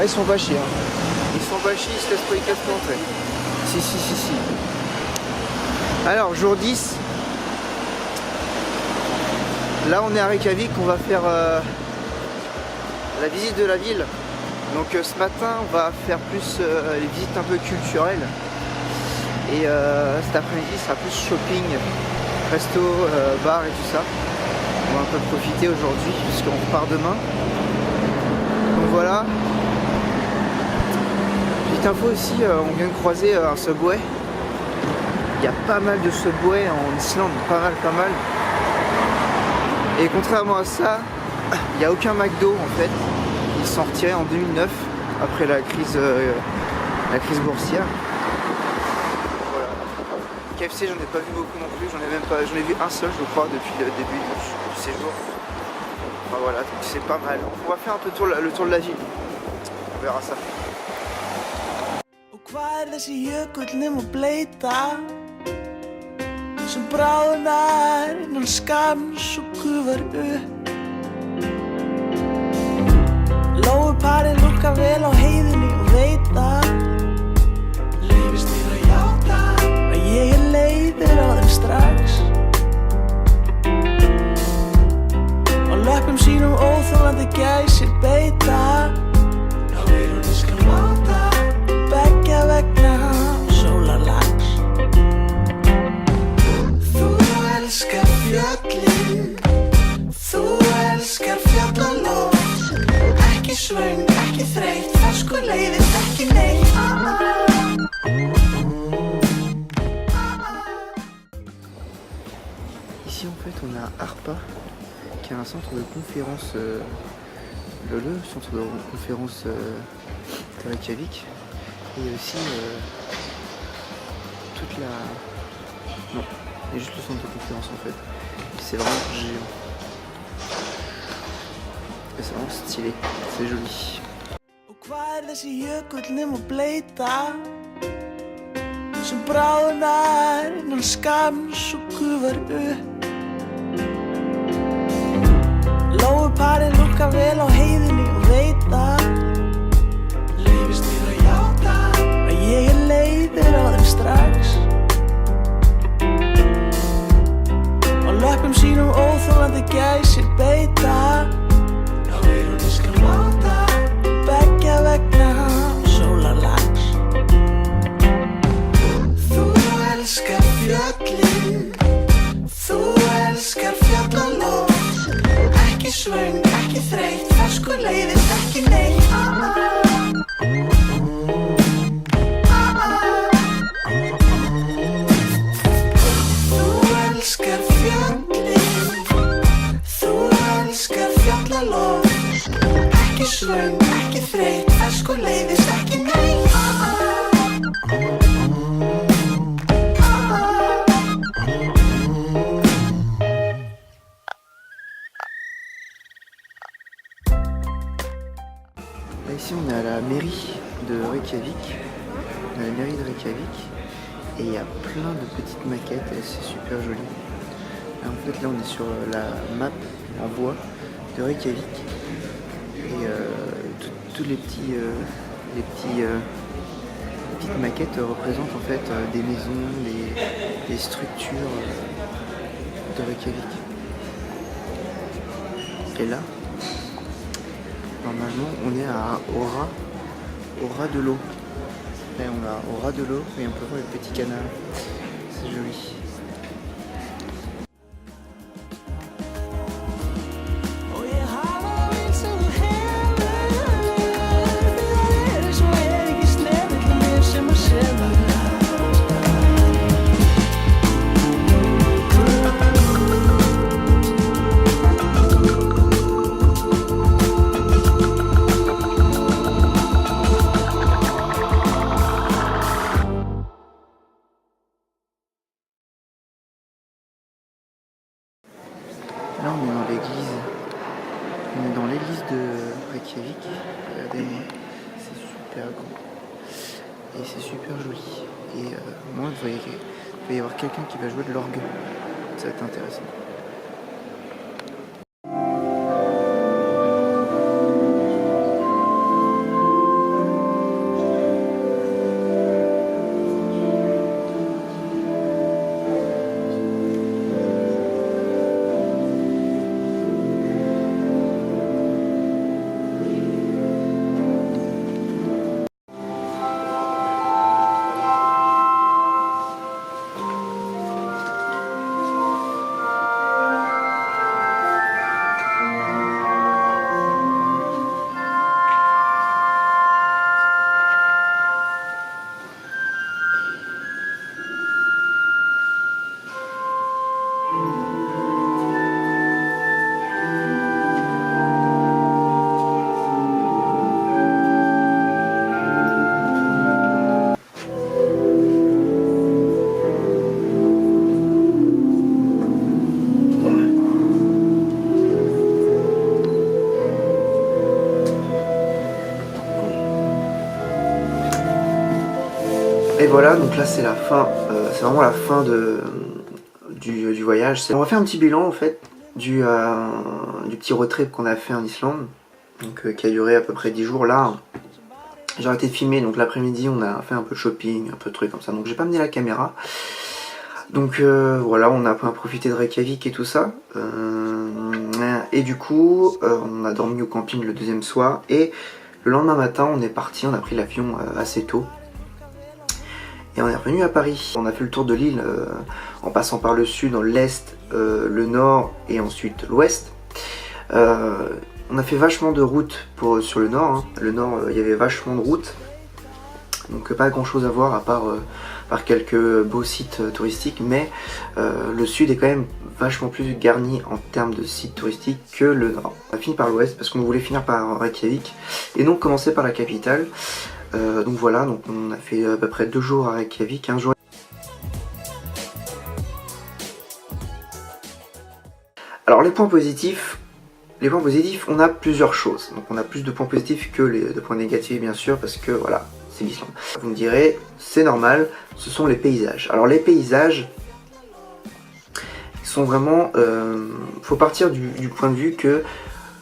Ah, ils sont pas chiés. Hein. Ils sont pas chiés, ils se laissent pas les casques rentrer. Si. Alors, jour 10. Là, on est à Reykjavik, on va faire la visite de la ville. Donc ce matin, on va faire plus les visites un peu culturelles. Et cet après-midi, ça sera plus shopping, resto, bar et tout ça. On va un peu profiter aujourd'hui, puisqu'on repart demain. Donc voilà. Petite info aussi, on vient de croiser un Subway. Il y a pas mal de Subway en Islande, pas mal. Et contrairement à ça, il n'y a aucun McDo en fait. Ils sont retirés en 2009 après la crise boursière. Voilà. KFC, j'en ai pas vu beaucoup non plus. J'en ai vu un seul, je crois, depuis le début du séjour. Enfin, voilà, donc c'est pas mal. On va faire un peu le tour de la ville. On verra ça. Hvað þessi jökull nema bleita sem bráðnar innan skams og gufar upp. Lóuparið lúkkar vel á heiðinni og veit að leyfist mér að játa að ég leiður á þeim strax. Á löppum sínum óþolandi gæsir beita. Já, hún skal láta beggja vegna sólarlags. Þú elskar fjöllin, þú elskar fjallalóð. Ekki svöng, ekki þreytt, fersku leiðist ekki neitt. Ici en fait on a Harpa qui est un centre de conférence, le centre de conférence de Reykjavik. Et aussi toute la... Non, il y a juste le centre de conférence en fait. C'est vraiment géant. Et c'est vraiment stylé, c'est joli. Og hvað þessi jökull nema bleita sem bráðnar innan skams og gufar upp. Lóuparið lúkkar vel á heiðinni og veit að leyfist mér að játa að ég leiður á þeim strax. Á löppum sínum óþolandi gæsir beita. Já, hún skal láta beggja vegna sólarlags. Þú elskar fjöllin, þú elskar fjallalóð. Ekki svöng, ekki þreytt, fersku leiðist ekki neitt. Þú elskar fjöllin, þú elskar fjallalóð. Ekki svöng, ekki þreytt, fersku leiðist ekki neitt. Là, ici on est à la mairie de Reykjavik, et il y a plein de petites maquettes et c'est super joli. Là, en fait là on est sur la map en bois de Reykjavik et toutes les petites maquettes représentent en fait des maisons, des structures de Reykjavik. Et là, normalement, on est au ras de l'eau. Là, on va au ras de l'eau et on peut voir le petit canal. C'est joli. Là, on est dans l'église de Reykjavik. Regardez-moi, c'est super grand et c'est super joli. Et moi, il va y avoir quelqu'un qui va jouer de l'orgue. Ça va être intéressant. voilà, donc là c'est la fin, c'est vraiment la fin du voyage. On va faire un petit bilan en fait du petit road trip qu'on a fait en Islande, donc qui a duré à peu près 10 jours. Là j'ai arrêté de filmer, donc l'après-midi on a fait un peu de shopping, un peu de trucs comme ça, donc j'ai pas amené la caméra. Donc voilà, on a profité de Reykjavik et tout ça. Et du coup, on a dormi au camping le deuxième soir. Et le lendemain matin, on est parti, on a pris l'avion assez tôt. Et on est revenu à Paris. On a fait le tour de l'île en passant par le sud, l'est, le nord et ensuite l'ouest. On a fait vachement de routes sur le nord. Hein. Le nord, il y avait vachement de routes. Donc pas grand chose à voir à part quelques beaux sites touristiques, mais le sud est quand même vachement plus garni en termes de sites touristiques que le nord. On a fini par l'ouest parce qu'on voulait finir par Reykjavik et donc commencer par la capitale. Donc voilà, donc on a fait à peu près 2 jours à Reykjavik, 1 jour. Alors les points positifs, on a plusieurs choses. Donc on a plus de points positifs que de points négatifs bien sûr, parce que voilà, c'est l'Islande. Vous me direz, c'est normal, ce sont les paysages. Alors les paysages sont vraiment... faut partir du point de vue que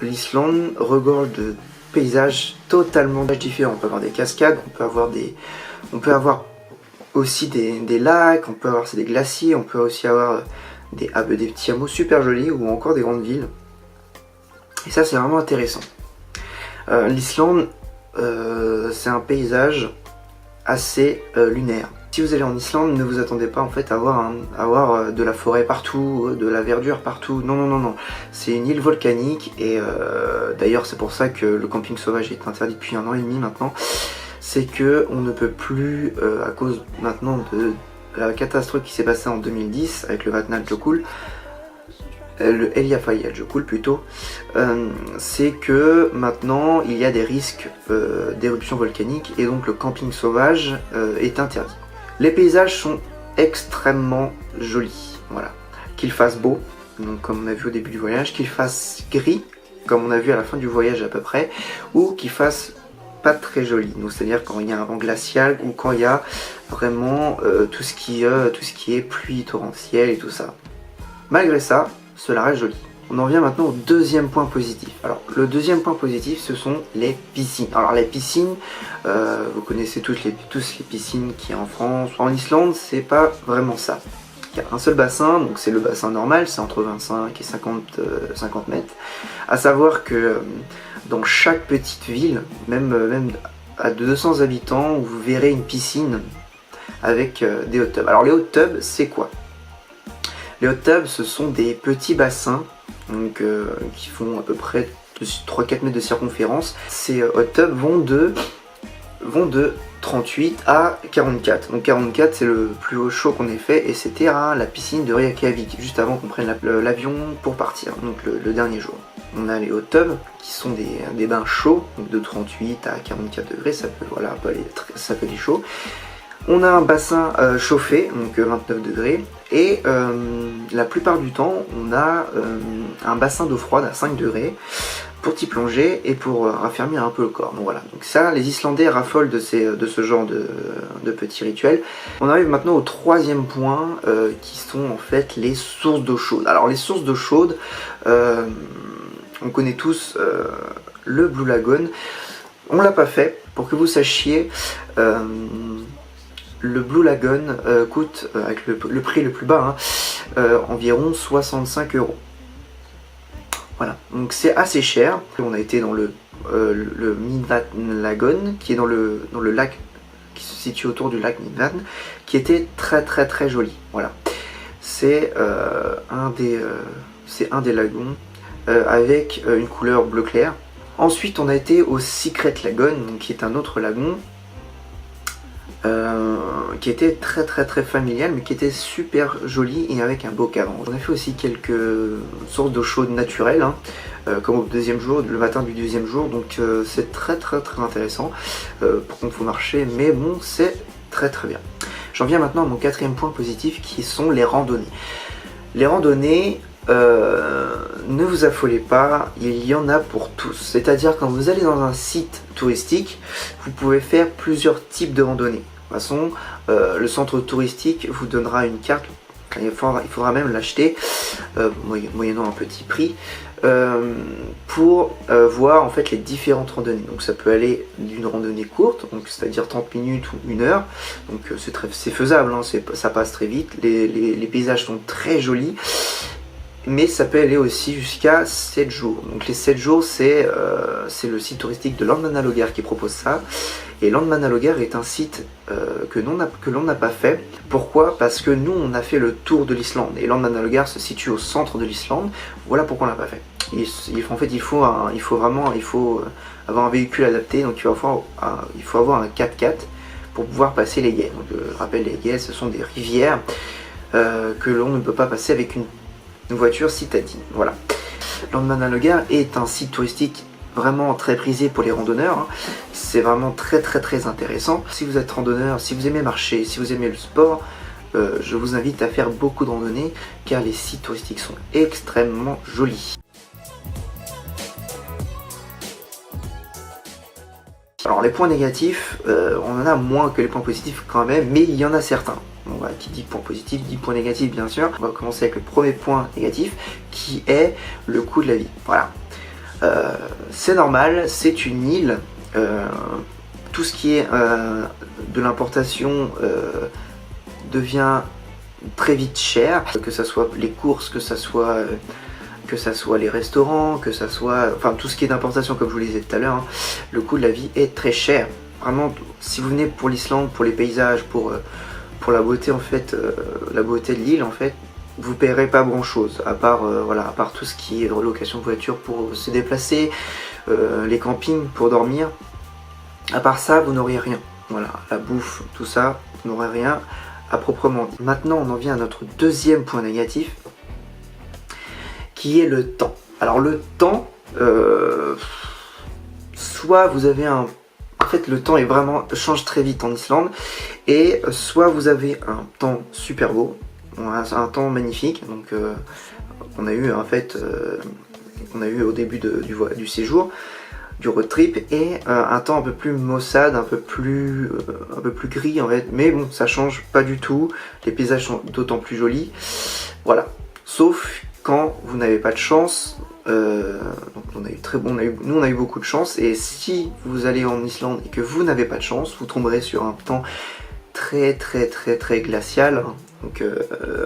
l'Islande regorge de paysages totalement différents. On peut avoir des cascades, on peut avoir aussi des lacs, on peut avoir des glaciers, on peut aussi avoir des petits hameaux super jolis ou encore des grandes villes. Et ça c'est vraiment intéressant. L'Islande, c'est un paysage assez lunaire. Si vous allez en Islande, ne vous attendez pas en fait à avoir de la forêt partout, de la verdure partout. Non, non, non, non. C'est une île volcanique et d'ailleurs c'est pour ça que le camping sauvage est interdit depuis 1 an et demi maintenant. C'est que on ne peut plus, à cause maintenant de la catastrophe qui s'est passée en 2010 avec le Vatnajökull, le Eyjafjallajökull plutôt, c'est que maintenant il y a des risques d'éruption volcanique et donc le camping sauvage est interdit. Les paysages sont extrêmement jolis, voilà. Qu'il fasse beau, donc comme on a vu au début du voyage, qu'il fasse gris, comme on a vu à la fin du voyage à peu près, ou qu'il fasse pas très joli, donc c'est-à-dire quand il y a un vent glacial ou quand il y a vraiment tout ce qui est pluie torrentielle et tout ça. Malgré ça, cela reste joli. On en vient maintenant au deuxième point positif. Alors le deuxième point positif, ce sont les piscines. Alors les piscines, vous connaissez tous les piscines qu'il y a en France ou en Islande, c'est pas vraiment ça. Il y a un seul bassin, donc c'est le bassin normal, c'est entre 25 et 50 mètres. À savoir que dans chaque petite ville, même à 200 habitants, vous verrez une piscine avec des hot tubs. Alors les hot tubs, c'est quoi? Les hot tubs, ce sont des petits bassins donc, qui font à peu près 3-4 mètres de circonférence. Ces hot tubs vont de 38 à 44. Donc 44 c'est le plus haut chaud qu'on ait fait et c'était à la piscine de Reykjavik, juste avant qu'on prenne l'avion pour partir, donc le dernier jour. On a les hot tubs qui sont des bains chauds, donc de 38 à 44 degrés, ça peut aller chaud. On a un bassin chauffé, donc 29 degrés, et la plupart du temps, on a un bassin d'eau froide à 5 degrés pour t'y plonger et pour raffermir un peu le corps. Donc voilà, donc ça, les Islandais raffolent de ce genre de petits rituels. On arrive maintenant au troisième point, qui sont en fait les sources d'eau chaude. Alors les sources d'eau chaude, on connaît tous le Blue Lagoon. On l'a pas fait, pour que vous sachiez. Le Blue Lagoon coûte, avec le prix le plus bas, environ 65 €. Voilà, donc c'est assez cher. On a été dans le Midvatn Lagoon, qui est dans le lac qui se situe autour du lac Midvatn, qui était très très très joli. Voilà, c'est un des lagons avec une couleur bleu clair. Ensuite, on a été au Secret Lagoon, donc, qui est un autre lagon. Qui était très très très familial mais qui était super joli et avec un beau cadre. On a fait aussi quelques sources d'eau chaude naturelles, comme au deuxième jour, le matin du deuxième jour, donc c'est très très très intéressant. Par contre faut marcher, mais bon, c'est très très bien. J'en viens maintenant à mon quatrième point positif qui sont les randonnées. Les randonnées, ne vous affolez pas, il y en a pour tous. C'est-à-dire quand vous allez dans un site touristique, vous pouvez faire plusieurs types de randonnées. toute façon, le centre touristique vous donnera une carte, il faudra même l'acheter, moyennant un petit prix, pour voir en fait les différentes randonnées. Donc ça peut aller d'une randonnée courte, donc c'est-à-dire 30 minutes ou 1 heure, donc c'est faisable, hein, ça passe très vite, les paysages sont très jolis, mais ça peut aller aussi jusqu'à 7 jours. Donc les 7 jours, c'est le site touristique de Landmannalaugar qui propose ça. Et Landmannalaugar est un site que l'on n'a pas fait. Pourquoi? Parce que nous, on a fait le tour de l'Islande. Et Landmannalaugar se situe au centre de l'Islande. Voilà pourquoi on l'a pas fait. En fait, il faut avoir un véhicule adapté. Donc il faut avoir un 4x4 pour pouvoir passer les Gays. Donc je rappelle, les Gays, ce sont des rivières que l'on ne peut pas passer avec une voiture citadine. Voilà. Landmannalaugar est un site touristique vraiment très prisé pour les randonneurs, hein. C'est vraiment très intéressant. Si vous êtes randonneur, si vous aimez marcher, si vous aimez le sport, je vous invite à faire beaucoup de randonnées car les sites touristiques sont extrêmement jolis. Alors les points négatifs, on en a moins que les points positifs quand même, mais il y en a certains. Bon, bah, qui dit point positif dit point négatif bien sûr. On va commencer avec le premier point négatif qui est le coût de la vie. Voilà. C'est normal, c'est une île, tout ce qui est de l'importation devient très vite cher, que ça soit les courses, que ça soit les restaurants, que ça soit, enfin tout ce qui est d'importation comme je vous le disais tout à l'heure, hein, le coût de la vie est très cher. Vraiment, si vous venez pour l'Islande, pour les paysages, pour la beauté en fait, la beauté de l'île en fait, vous paierez pas grand chose, à part tout ce qui est relocation de voiture pour se déplacer, les campings pour dormir. À part ça, vous n'auriez rien. Voilà, la bouffe, tout ça, vous n'aurez rien à proprement dit. Maintenant, on en vient à notre deuxième point négatif, qui est le temps. Alors le temps, soit vous avez un... En fait, le temps change très vite en Islande, et soit vous avez un temps super beau, un temps magnifique, donc on a eu en fait au début du séjour, du road trip, et un temps un peu plus maussade, un peu plus gris en fait, mais bon, ça change pas du tout, les paysages sont d'autant plus jolis, voilà, sauf quand vous n'avez pas de chance. Donc nous on a eu beaucoup de chance, et si vous allez en Islande et que vous n'avez pas de chance, vous tomberez sur un temps très glacial, hein. Donc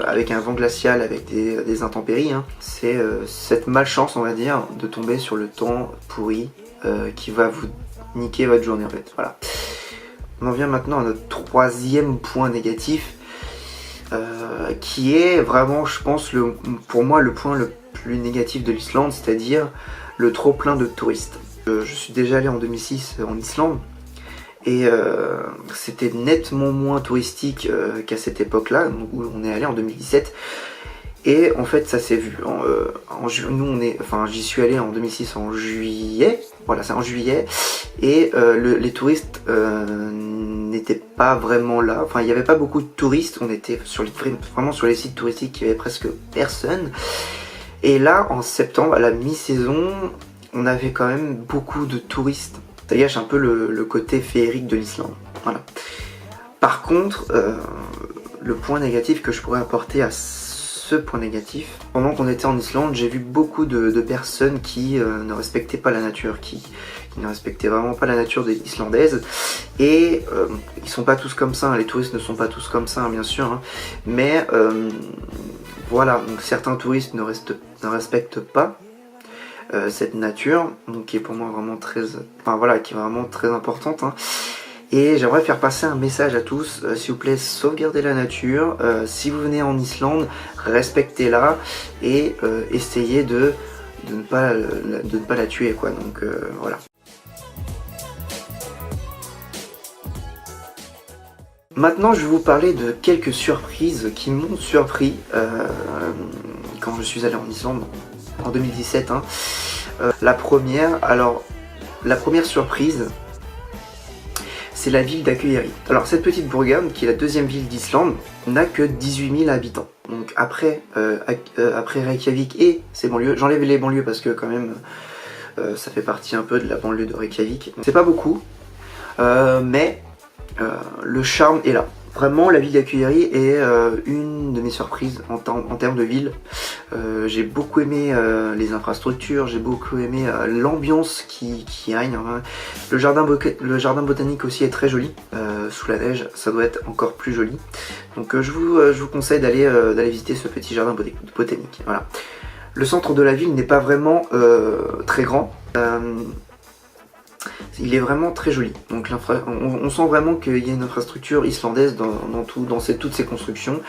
avec un vent glacial, avec des intempéries, hein. C'est cette malchance, on va dire, de tomber sur le temps pourri qui va vous niquer votre journée en fait. Voilà. On en vient maintenant à notre troisième point négatif, qui est vraiment, je pense, pour moi le point le plus négatif de l'Islande, c'est-à-dire le trop plein de touristes. Je suis déjà allé en 2006 en Islande, et c'était nettement moins touristique qu'à cette époque-là, où on est allé en 2017. Et en fait, ça s'est vu. J'y suis allé en 2006 en juillet. Voilà, c'est en juillet. Et les touristes n'étaient pas vraiment là. Enfin, il n'y avait pas beaucoup de touristes. On était vraiment sur les sites touristiques, il n'y avait presque personne. Et là, en septembre, à la mi-saison, on avait quand même beaucoup de touristes. Ça gâche un peu le côté féerique de l'Islande. Voilà. Par contre, le point négatif que je pourrais apporter à ce point négatif, pendant qu'on était en Islande, j'ai vu beaucoup de personnes qui ne respectaient pas la nature, qui ne respectaient vraiment pas la nature islandaise. Et ils sont pas tous comme ça, hein, les touristes ne sont pas tous comme ça, hein, bien sûr, hein, mais voilà, donc certains touristes ne respectent pas cette nature, donc qui est pour moi vraiment très, qui est vraiment très importante, hein. Et j'aimerais faire passer un message à tous, s'il vous plaît, sauvegardez la nature, si vous venez en Islande, respectez-la, et essayez de ne pas la tuer, quoi, donc voilà. Maintenant, je vais vous parler de quelques surprises qui m'ont surpris quand je suis allé en Islande en 2017, hein. La première surprise, c'est la ville d'Akureyri. Alors cette petite bourgade, qui est la deuxième ville d'Islande, n'a que 18 000 habitants. Donc après Reykjavik et ses banlieues, j'enlève les banlieues parce que quand même ça fait partie un peu de la banlieue de Reykjavik. C'est pas beaucoup, mais le charme est là. Vraiment, la ville d'Aquillery est une de mes surprises en termes de ville. J'ai beaucoup aimé les infrastructures, j'ai beaucoup aimé l'ambiance qui règne. Hein. Le jardin botanique aussi est très joli. Sous la neige, ça doit être encore plus joli. Donc je vous conseille d'aller visiter ce petit jardin botanique. Voilà. Le centre de la ville n'est pas vraiment très grand. Il est vraiment très joli, donc on sent vraiment qu'il y a une infrastructure islandaise dans toutes ces constructions.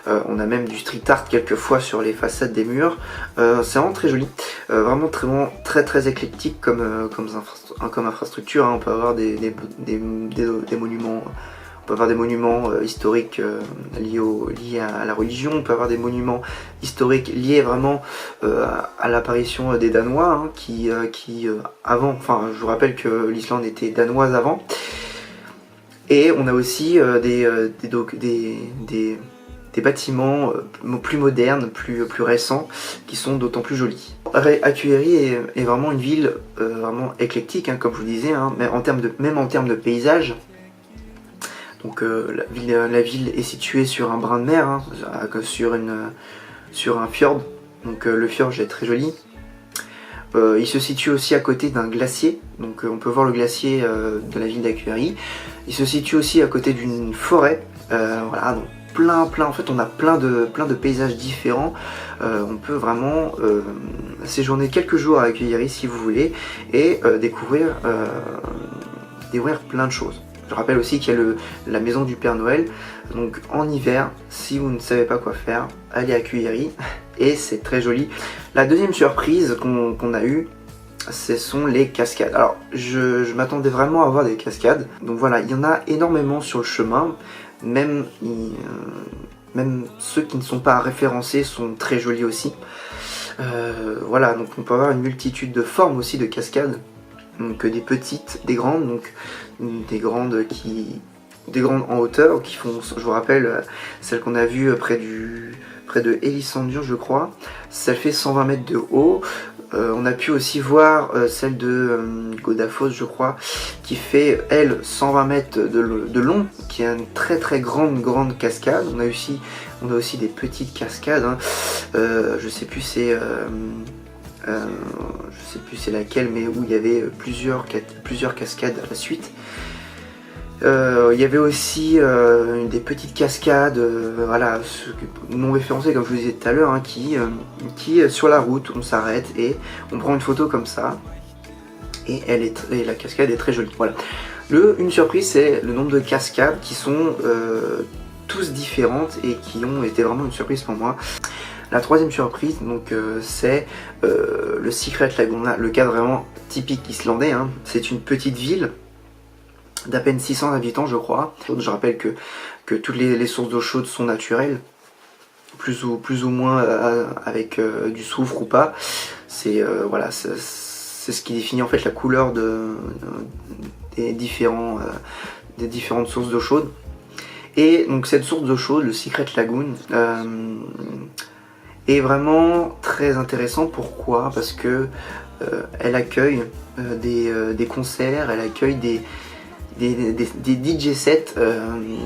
On a même du street art quelquefois sur les façades des murs. C'est vraiment très joli, vraiment très éclectique comme infrastructure. Hein. On peut avoir des monuments. On peut avoir des monuments historiques liés à la religion, on peut avoir des monuments historiques liés vraiment à l'apparition des Danois, hein, qui avant, enfin je vous rappelle que l'Islande était danoise avant, et on a aussi des bâtiments plus modernes, plus récents, qui sont d'autant plus jolis. Akureyri est vraiment une ville vraiment éclectique, hein, comme je vous disais, hein, mais même en termes de paysage. Donc la ville est située sur un brin de mer, hein, sur un fjord, donc le fjord est très joli. Il se situe aussi à côté d'un glacier, donc on peut voir le glacier de la ville d'Akureyri. Il se situe aussi à côté d'une forêt, voilà, donc en fait on a plein de paysages différents. On peut vraiment séjourner quelques jours à Akureyri si vous voulez et découvrir plein de choses. Je rappelle aussi qu'il y a la maison du Père Noël, donc en hiver, si vous ne savez pas quoi faire, allez à Akureyri et c'est très joli. La deuxième surprise qu'on a eue, ce sont les cascades. Alors je m'attendais vraiment à voir des cascades, donc voilà, il y en a énormément sur le chemin, même ceux qui ne sont pas référencés sont très jolis aussi. Voilà, donc on peut avoir une multitude de formes aussi de cascades. Donc des petites, des grandes, donc des grandes en hauteur qui font, je vous rappelle, celle qu'on a vue près de Elissandur je crois, celle fait 120 mètres de haut. On a pu aussi voir celle de Godafoss je crois, qui fait elle 120 mètres de long, qui est une très grande cascade. On a aussi des petites cascades, hein. Je sais plus c'est laquelle, mais où il y avait plusieurs cascades à la suite. Il y avait aussi des petites cascades, voilà, non référencées comme je vous disais tout à l'heure, hein, qui sur la route on s'arrête et on prend une photo comme ça, et la cascade est très jolie. Voilà. Une surprise, c'est le nombre de cascades qui sont tous différentes et qui ont été vraiment une surprise pour moi. La troisième surprise, donc c'est le Secret Lagoon, le cas vraiment typique islandais, hein. C'est une petite ville d'à peine 600 habitants je crois. Je rappelle que toutes les sources d'eau chaude sont naturelles, plus ou moins avec du soufre ou pas. C'est voilà, c'est ce qui définit en fait la couleur des différentes sources d'eau chaude. Et donc cette source d'eau chaude, le Secret Lagoon, est vraiment très intéressant. Pourquoi? Parce que elle accueille des concerts, elle accueille des DJ sets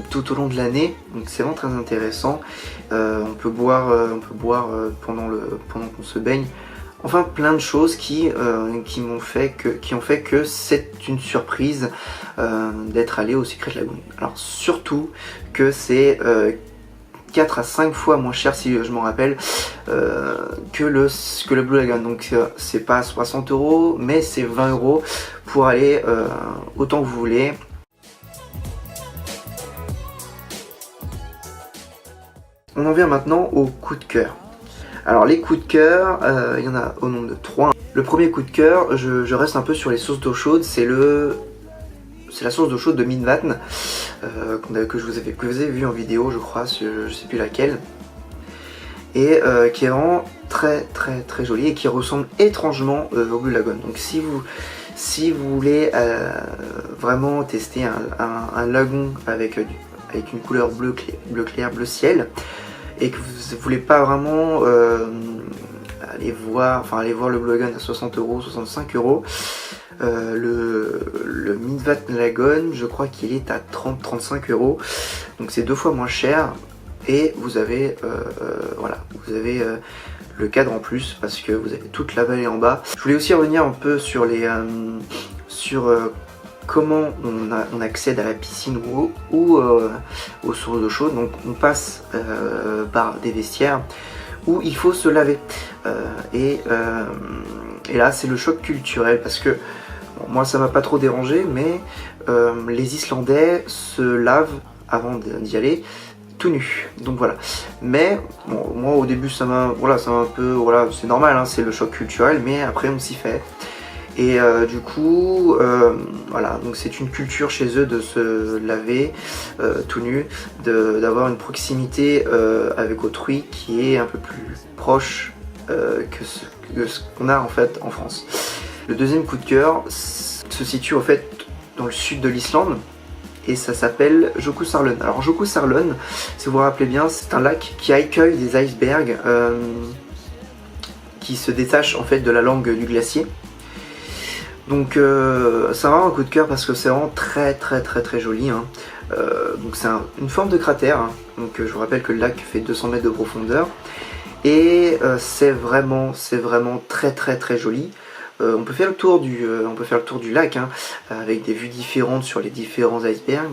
tout au long de l'année, donc c'est vraiment très intéressant. On peut boire pendant qu'on se baigne. Enfin plein de choses qui ont fait que c'est une surprise d'être allé au Secret Lagoon. Alors surtout que c'est 4 à 5 fois moins cher, si je m'en rappelle, que le Blue Lagoon. Donc c'est pas 60 €, mais c'est 20 € pour aller autant que vous voulez. On en vient maintenant au coup de cœur. Alors les coups de cœur, il y en a au nombre de 3. Le premier coup de cœur, je reste un peu sur les sources d'eau chaude, c'est la source d'eau chaude de Midvatn, que vous avez vu en vidéo je crois, je sais plus laquelle, et qui est vraiment très jolie et qui ressemble étrangement au Blue Lagoon. Donc si vous voulez vraiment tester un lagon avec une couleur bleu clair, bleu ciel, et que vous voulez pas vraiment aller voir le Blue Lagoon à 60 €, 65 €, Le Midvat Lagoon, je crois qu'il est à 30-35 €. Donc c'est 2 fois moins cher. Et vous avez, voilà, vous avez le cadre en plus parce que vous avez toute la vallée en bas. Je voulais aussi revenir un peu sur les comment on accède à la piscine ou aux sources d'eau chaude. Donc on passe par des vestiaires où il faut se laver. Et là c'est le choc culturel parce que bon, moi ça m'a pas trop dérangé, mais les Islandais se lavent avant d'y aller tout nu, donc voilà. Mais bon, moi au début ça m'a un peu, voilà, c'est normal, hein, c'est le choc culturel, mais après on s'y fait. Et du coup, voilà, donc c'est une culture chez eux de se laver tout nu, d'avoir une proximité avec autrui qui est un peu plus proche que ce qu'on a en fait en France. Le deuxième coup de cœur se situe en fait dans le sud de l'Islande. Et ça s'appelle Jökulsárlón. Alors Jökulsárlón, si vous vous rappelez bien, c'est un lac qui accueille des icebergs qui se détachent en fait de la langue du glacier. Donc c'est vraiment un coup de cœur parce que c'est vraiment très joli, hein. Donc c'est une forme de cratère, hein. Donc je vous rappelle que le lac fait 200 mètres de profondeur. Et c'est vraiment très joli. On peut faire le tour du lac, hein, avec des vues différentes sur les différents icebergs.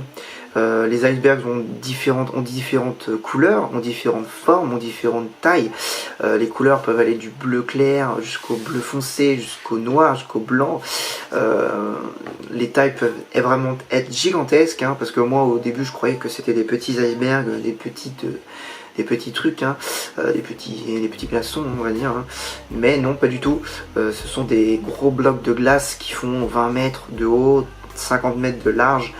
Les icebergs ont différentes couleurs, ont différentes formes, ont différentes tailles. Les couleurs peuvent aller du bleu clair jusqu'au bleu foncé, jusqu'au noir, jusqu'au blanc. Les tailles peuvent vraiment être gigantesques, hein, parce que moi au début je croyais que c'était des petits icebergs, des petits trucs, hein, des petits glaçons on va dire, hein. Mais non, pas du tout. Ce sont des gros blocs de glace qui font 20 mètres de haut, 50 mètres de large,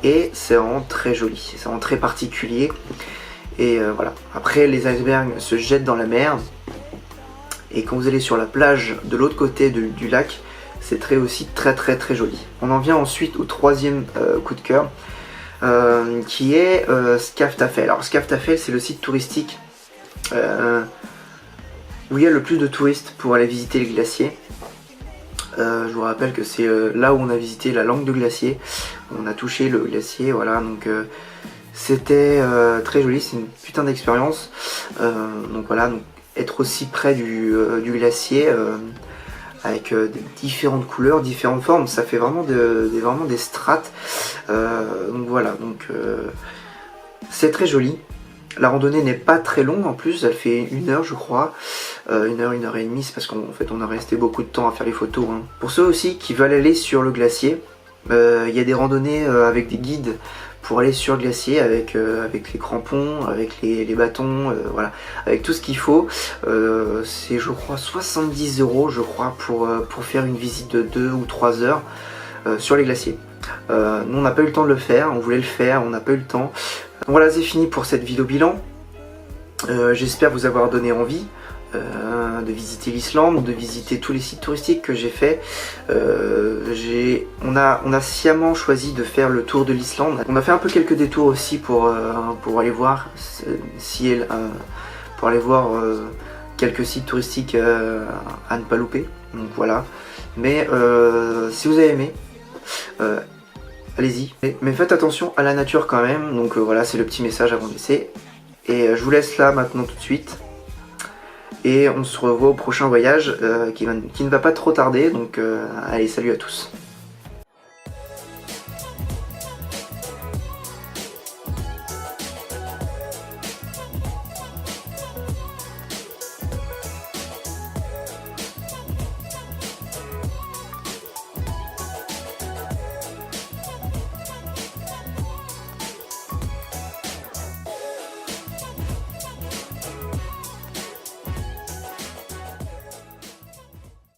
et c'est vraiment très joli, c'est vraiment très particulier. Et voilà, après les icebergs se jettent dans la mer, et quand vous allez sur la plage de l'autre côté du lac, c'est aussi très joli. On en vient ensuite au troisième coup de cœur, qui est Skaftafell. Alors Skaftafell, c'est le site touristique où il y a le plus de touristes pour aller visiter les glaciers. Je vous rappelle que c'est là où on a visité la langue de glacier, on a touché le glacier, voilà, donc c'était très joli, c'est une putain d'expérience. Donc voilà, donc, être aussi près du glacier, avec des différentes couleurs, différentes formes, ça fait vraiment des strates. Donc voilà, donc c'est très joli. La randonnée n'est pas très longue en plus, elle fait 1 heure je crois, 1 heure et demie, c'est parce qu'en fait on a resté beaucoup de temps à faire les photos, hein. Pour ceux aussi qui veulent aller sur le glacier, il y a des randonnées avec des guides pour aller sur le glacier avec les crampons, avec les bâtons, voilà, avec tout ce qu'il faut. C'est je crois 70 € je crois pour faire une visite de 2 ou 3 heures sur les glaciers. Nous on n'a pas eu le temps de le faire, on voulait le faire, on n'a pas eu le temps. Donc voilà, c'est fini pour cette vidéo bilan. J'espère vous avoir donné envie de visiter l'Islande, de visiter tous les sites touristiques que j'ai fait. On a sciemment choisi de faire le tour de l'Islande. On a fait un peu quelques détours aussi pour aller voir quelques sites touristiques à ne pas louper. Donc voilà. Mais si vous avez aimé, allez-y. Mais faites attention à la nature quand même. Donc voilà, c'est le petit message avant de laisser. Et je vous laisse là maintenant tout de suite. Et on se revoit au prochain voyage qui ne va pas trop tarder. Donc allez, salut à tous.